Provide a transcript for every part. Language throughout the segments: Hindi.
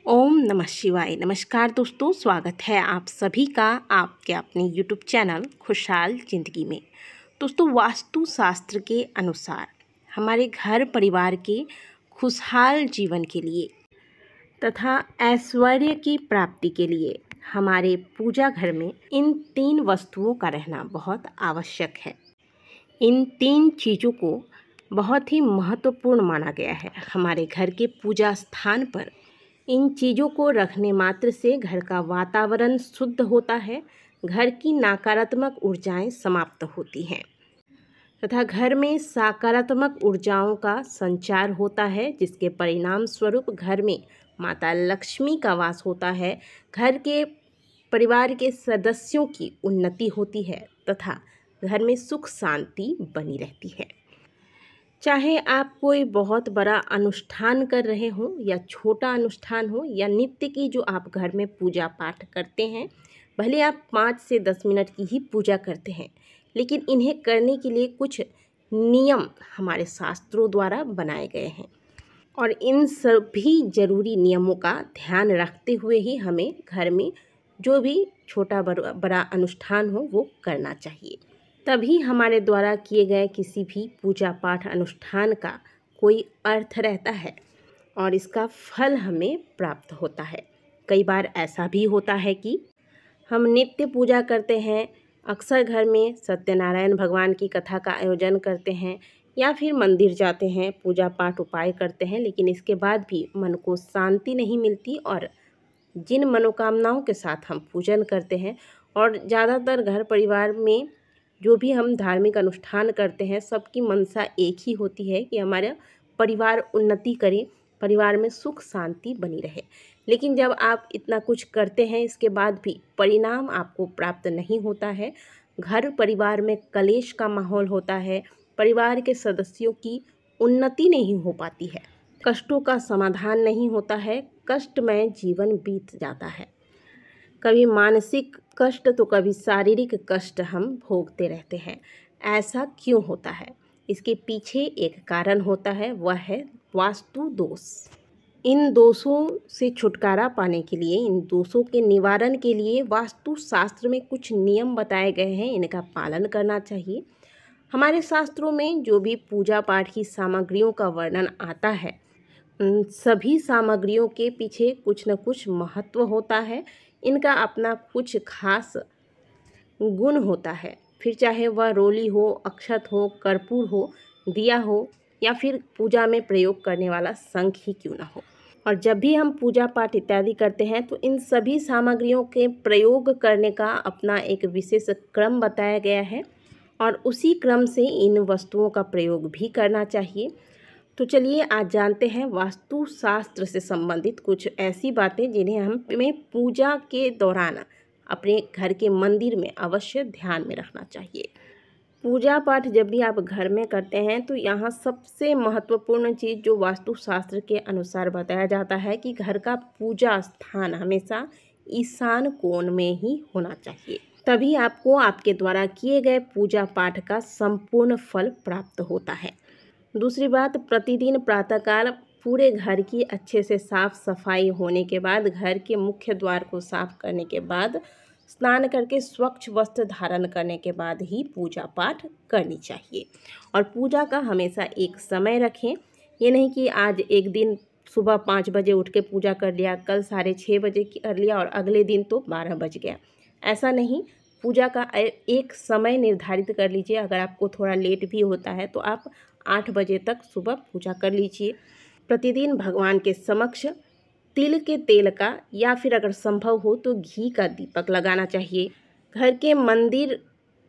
ओम नमः शिवाय। नमस्कार दोस्तों, स्वागत है आप सभी का आपके अपने यूट्यूब चैनल खुशहाल ज़िंदगी में। दोस्तों, वास्तु शास्त्र के अनुसार हमारे घर परिवार के खुशहाल जीवन के लिए तथा ऐश्वर्य की प्राप्ति के लिए हमारे पूजा घर में इन 3 वस्तुओं का रहना बहुत आवश्यक है। इन 3 चीज़ों को बहुत ही महत्वपूर्ण माना गया है। हमारे घर के पूजा स्थान पर इन चीज़ों को रखने मात्र से घर का वातावरण शुद्ध होता है, घर की नकारात्मक ऊर्जाएं समाप्त होती हैं तथा घर में सकारात्मक ऊर्जाओं का संचार होता है, जिसके परिणाम स्वरूप घर में माता लक्ष्मी का वास होता है। घर के परिवार के सदस्यों की उन्नति होती है तथा घर में सुख शांति बनी रहती है। चाहे आप कोई बहुत बड़ा अनुष्ठान कर रहे हों या छोटा अनुष्ठान हो या नित्य की जो आप घर में पूजा पाठ करते हैं, भले आप 5 से 10 मिनट की ही पूजा करते हैं, लेकिन इन्हें करने के लिए कुछ नियम हमारे शास्त्रों द्वारा बनाए गए हैं और इन सभी ज़रूरी नियमों का ध्यान रखते हुए ही हमें घर में जो भी छोटा बड़ा अनुष्ठान हो वो करना चाहिए। तभी हमारे द्वारा किए गए किसी भी पूजा पाठ अनुष्ठान का कोई अर्थ रहता है और इसका फल हमें प्राप्त होता है। कई बार ऐसा भी होता है कि हम नित्य पूजा करते हैं, अक्सर घर में सत्यनारायण भगवान की कथा का आयोजन करते हैं या फिर मंदिर जाते हैं, पूजा पाठ उपाय करते हैं, लेकिन इसके बाद भी मन को शांति नहीं मिलती और जिन मनोकामनाओं के साथ हम पूजन करते हैं और ज़्यादातर घर परिवार में जो भी हम धार्मिक अनुष्ठान करते हैं, सबकी मनसा एक ही होती है कि हमारा परिवार उन्नति करे, परिवार में सुख शांति बनी रहे। लेकिन जब आप इतना कुछ करते हैं, इसके बाद भी परिणाम आपको प्राप्त नहीं होता है, घर परिवार में कलेश का माहौल होता है, परिवार के सदस्यों की उन्नति नहीं हो पाती है, कष्टों का समाधान नहीं होता है, कष्टमय जीवन बीत जाता है। कभी मानसिक कष्ट तो कभी शारीरिक कष्ट हम भोगते रहते हैं। ऐसा क्यों होता है? इसके पीछे एक कारण होता है, वह है वास्तु दोष। इन दोषों से छुटकारा पाने के लिए, इन दोषों के निवारण के लिए वास्तु शास्त्र में कुछ नियम बताए गए हैं, इनका पालन करना चाहिए। हमारे शास्त्रों में जो भी पूजा पाठ की सामग्रियों का वर्णन आता है, उन सभी सामग्रियों के पीछे कुछ न कुछ महत्व होता है, इनका अपना कुछ खास गुण होता है। फिर चाहे वह रोली हो, अक्षत हो, कर्पूर हो, दिया हो या फिर पूजा में प्रयोग करने वाला शंख ही क्यों ना हो। और जब भी हम पूजा पाठ इत्यादि करते हैं तो इन सभी सामग्रियों के प्रयोग करने का अपना एक विशेष क्रम बताया गया है और उसी क्रम से इन वस्तुओं का प्रयोग भी करना चाहिए। तो चलिए आज जानते हैं वास्तु शास्त्र से संबंधित कुछ ऐसी बातें जिन्हें हमें पूजा के दौरान अपने घर के मंदिर में अवश्य ध्यान में रखना चाहिए। पूजा पाठ जब भी आप घर में करते हैं तो यहाँ सबसे महत्वपूर्ण चीज़ जो वास्तु शास्त्र के अनुसार बताया जाता है कि घर का पूजा स्थान हमेशा ईशान कोण में ही होना चाहिए, तभी आपको आपके द्वारा किए गए पूजा पाठ का संपूर्ण फल प्राप्त होता है। दूसरी बात, प्रतिदिन प्रातःकाल पूरे घर की अच्छे से साफ सफाई होने के बाद, घर के मुख्य द्वार को साफ करने के बाद, स्नान करके स्वच्छ वस्त्र धारण करने के बाद ही पूजा पाठ करनी चाहिए। और पूजा का हमेशा एक समय रखें। ये नहीं कि आज एक दिन सुबह 5 बजे उठ के पूजा कर लिया, कल 6:30 बजे कर लिया और अगले दिन तो 12 बज गया। ऐसा नहीं, पूजा का एक समय निर्धारित कर लीजिए। अगर आपको थोड़ा लेट भी होता है तो आप 8 बजे तक सुबह पूजा कर लीजिए। प्रतिदिन भगवान के समक्ष तिल के तेल का या फिर अगर संभव हो तो घी का दीपक लगाना चाहिए। घर के मंदिर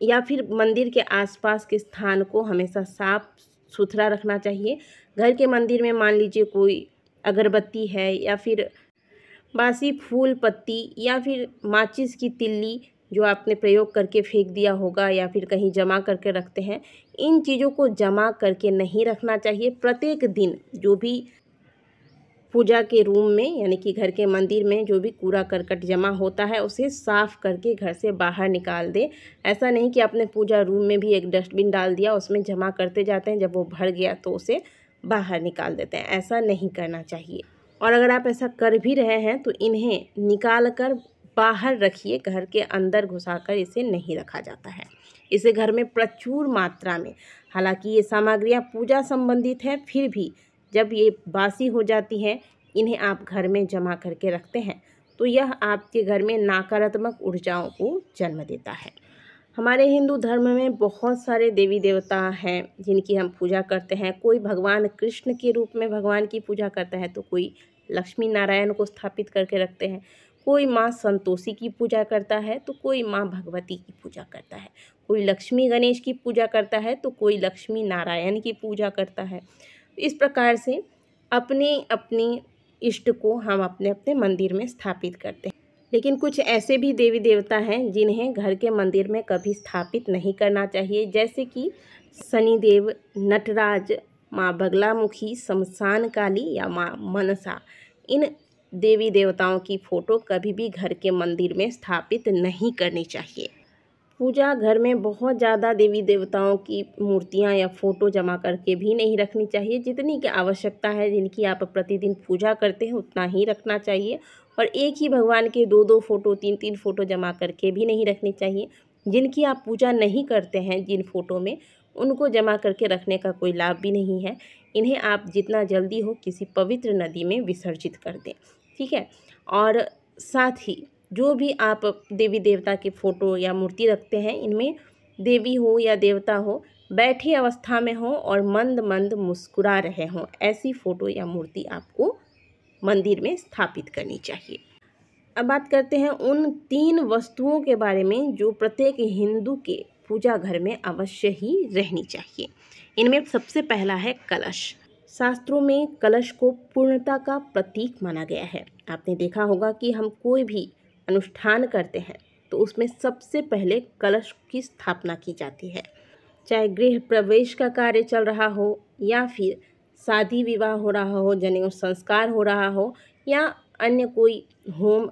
या फिर मंदिर के आसपास के स्थान को हमेशा साफ सुथरा रखना चाहिए। घर के मंदिर में मान लीजिए कोई अगरबत्ती है या फिर बासी फूल पत्ती या फिर माचिस की तिल्ली जो आपने प्रयोग करके फेंक दिया होगा या फिर कहीं जमा करके रखते हैं, इन चीज़ों को जमा करके नहीं रखना चाहिए। प्रत्येक दिन जो भी पूजा के रूम में यानी कि घर के मंदिर में जो भी कूड़ा करकट जमा होता है उसे साफ़ करके घर से बाहर निकाल दे। ऐसा नहीं कि आपने पूजा रूम में भी एक डस्टबिन डाल दिया, उसमें जमा करते जाते हैं, जब वो भर गया तो उसे बाहर निकाल देते हैं। ऐसा नहीं करना चाहिए। और अगर आप ऐसा कर भी रहे हैं तो इन्हें निकाल कर बाहर रखिए, घर के अंदर घुसाकर इसे नहीं रखा जाता है। इसे घर में प्रचुर मात्रा में, हालांकि ये सामग्रियां पूजा संबंधित है, फिर भी जब ये बासी हो जाती है, इन्हें आप घर में जमा करके रखते हैं तो यह आपके घर में नकारात्मक ऊर्जाओं को जन्म देता है। हमारे हिंदू धर्म में बहुत सारे देवी देवता हैं जिनकी हम पूजा करते हैं। कोई भगवान कृष्ण के रूप में भगवान की पूजा करता है, तो कोई लक्ष्मी नारायण को स्थापित करके रखते हैं, कोई माँ संतोषी की पूजा करता है, तो कोई माँ भगवती की पूजा करता है, कोई लक्ष्मी गणेश की पूजा करता है, तो कोई लक्ष्मी नारायण की पूजा करता है। इस प्रकार से अपने अपने इष्ट को हम अपने अपने मंदिर में स्थापित करते हैं। लेकिन कुछ ऐसे भी देवी देवता हैं जिन्हें घर के मंदिर में कभी स्थापित नहीं करना चाहिए, जैसे कि शनिदेव, नटराज, माँ बगलामुखी, शमशान काली या माँ मनसा। इन देवी देवताओं की फ़ोटो कभी भी घर के मंदिर में स्थापित नहीं करनी चाहिए। पूजा घर में बहुत ज़्यादा देवी देवताओं की मूर्तियाँ या फ़ोटो जमा करके भी नहीं रखनी चाहिए। जितनी की आवश्यकता है, जिनकी आप प्रतिदिन पूजा करते हैं, उतना ही रखना चाहिए। और एक ही भगवान के दो दो फ़ोटो, तीन तीन फ़ोटो जमा करके भी नहीं रखनी चाहिए। जिनकी आप पूजा नहीं करते हैं जिन फ़ोटो में, उनको जमा करके रखने का कोई लाभ भी नहीं है। इन्हें आप जितना जल्दी हो किसी पवित्र नदी में विसर्जित कर दें, ठीक है। और साथ ही जो भी आप देवी देवता के फ़ोटो या मूर्ति रखते हैं, इनमें देवी हो या देवता हो, बैठी अवस्था में हो और मंद मंद मुस्कुरा रहे हों, ऐसी फ़ोटो या मूर्ति आपको मंदिर में स्थापित करनी चाहिए। अब बात करते हैं उन 3 वस्तुओं के बारे में जो प्रत्येक हिंदू के पूजा घर में अवश्य ही रहनी चाहिए। इनमें सबसे पहला है कलश। शास्त्रों में कलश को पूर्णता का प्रतीक माना गया है। आपने देखा होगा कि हम कोई भी अनुष्ठान करते हैं तो उसमें सबसे पहले कलश की स्थापना की जाती है। चाहे गृह प्रवेश का कार्य चल रहा हो, या फिर शादी विवाह हो रहा हो, जनेऊ संस्कार हो रहा हो, या अन्य कोई होम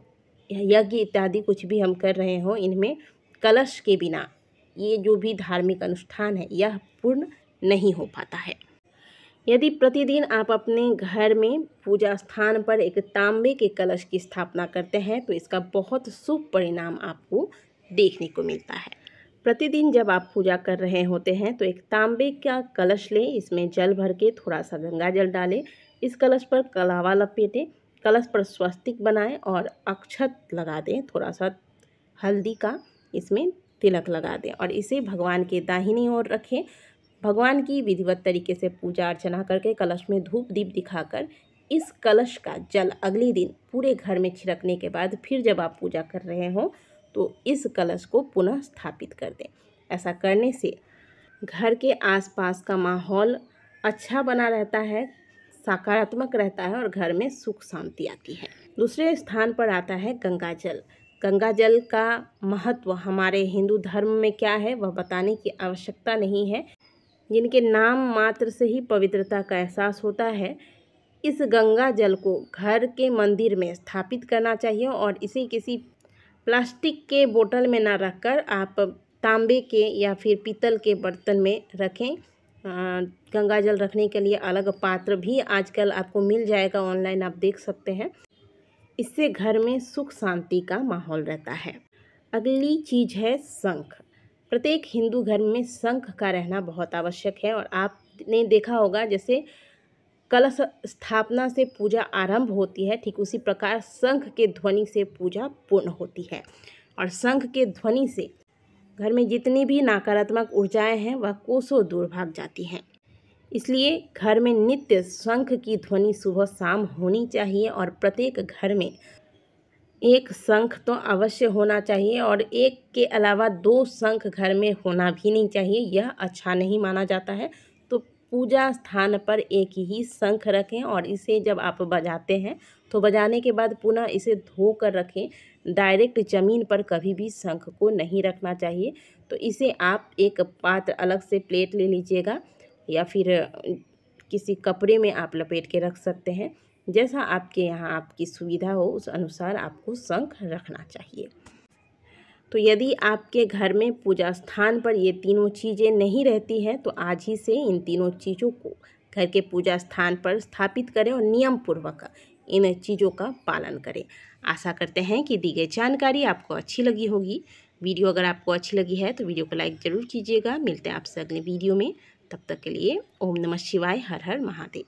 यज्ञ इत्यादि कुछ भी हम कर रहे हों, इनमें कलश के बिना ये जो भी धार्मिक अनुष्ठान है यह पूर्ण नहीं हो पाता है। यदि प्रतिदिन आप अपने घर में पूजा स्थान पर एक तांबे के कलश की स्थापना करते हैं तो इसका बहुत शुभ परिणाम आपको देखने को मिलता है। प्रतिदिन जब आप पूजा कर रहे होते हैं तो एक तांबे का कलश लें, इसमें जल भर के थोड़ा सा गंगा जल डालें, इस कलश पर कलावा लपेटें, कलश पर स्वस्तिक बनाएं और अक्षत लगा दें, थोड़ा सा हल्दी का इसमें तिलक लगा दें और इसे भगवान के दाहिनी ओर रखें। भगवान की विधिवत तरीके से पूजा अर्चना करके कलश में धूप दीप दिखाकर इस कलश का जल अगले दिन पूरे घर में छिड़कने के बाद फिर जब आप पूजा कर रहे हों तो इस कलश को पुनः स्थापित कर दें। ऐसा करने से घर के आसपास का माहौल अच्छा बना रहता है, सकारात्मक रहता है और घर में सुख शांति आती है। दूसरे स्थान पर आता है गंगा जल। गंगा जल का महत्व हमारे हिंदू धर्म में क्या है वह बताने की आवश्यकता नहीं है। जिनके नाम मात्र से ही पवित्रता का एहसास होता है, इस गंगा जल को घर के मंदिर में स्थापित करना चाहिए और इसे किसी प्लास्टिक के बोतल में ना रखकर आप तांबे के या फिर पीतल के बर्तन में रखें। गंगा जल रखने के लिए अलग पात्र भी आजकल आपको मिल जाएगा, ऑनलाइन आप देख सकते हैं। इससे घर में सुख शांति का माहौल रहता है। अगली चीज़ है शंख। प्रत्येक हिंदू घर में शंख का रहना बहुत आवश्यक है और आपने देखा होगा जैसे कलश स्थापना से पूजा आरंभ होती है, ठीक उसी प्रकार शंख के ध्वनि से पूजा पूर्ण होती है और शंख के ध्वनि से घर में जितनी भी नकारात्मक ऊर्जाएं हैं वह कोसों दूर भाग जाती हैं। इसलिए घर में नित्य शंख की ध्वनि सुबह शाम होनी चाहिए और प्रत्येक घर में एक शंख तो अवश्य होना चाहिए और एक के अलावा 2 शंख घर में होना भी नहीं चाहिए, यह अच्छा नहीं माना जाता है। तो पूजा स्थान पर एक ही शंख रखें और इसे जब आप बजाते हैं तो बजाने के बाद पुनः इसे धो कर रखें। डायरेक्ट ज़मीन पर कभी भी शंख को नहीं रखना चाहिए। तो इसे आप एक पात्र अलग से प्लेट ले लीजिएगा या फिर किसी कपड़े में आप लपेट के रख सकते हैं। जैसा आपके यहाँ आपकी सुविधा हो उस अनुसार आपको शंख रखना चाहिए। तो यदि आपके घर में पूजा स्थान पर ये तीनों चीज़ें नहीं रहती हैं तो आज ही से इन तीनों चीज़ों को घर के पूजा स्थान पर स्थापित करें और नियम पूर्वक इन चीज़ों का पालन करें। आशा करते हैं कि दी गई जानकारी आपको अच्छी लगी होगी। वीडियो अगर आपको अच्छी लगी है तो वीडियो को लाइक ज़रूर कीजिएगा। मिलते हैं आपसे अगले वीडियो में, तब तक के लिए ओम नमः शिवाय, हर हर महादेव।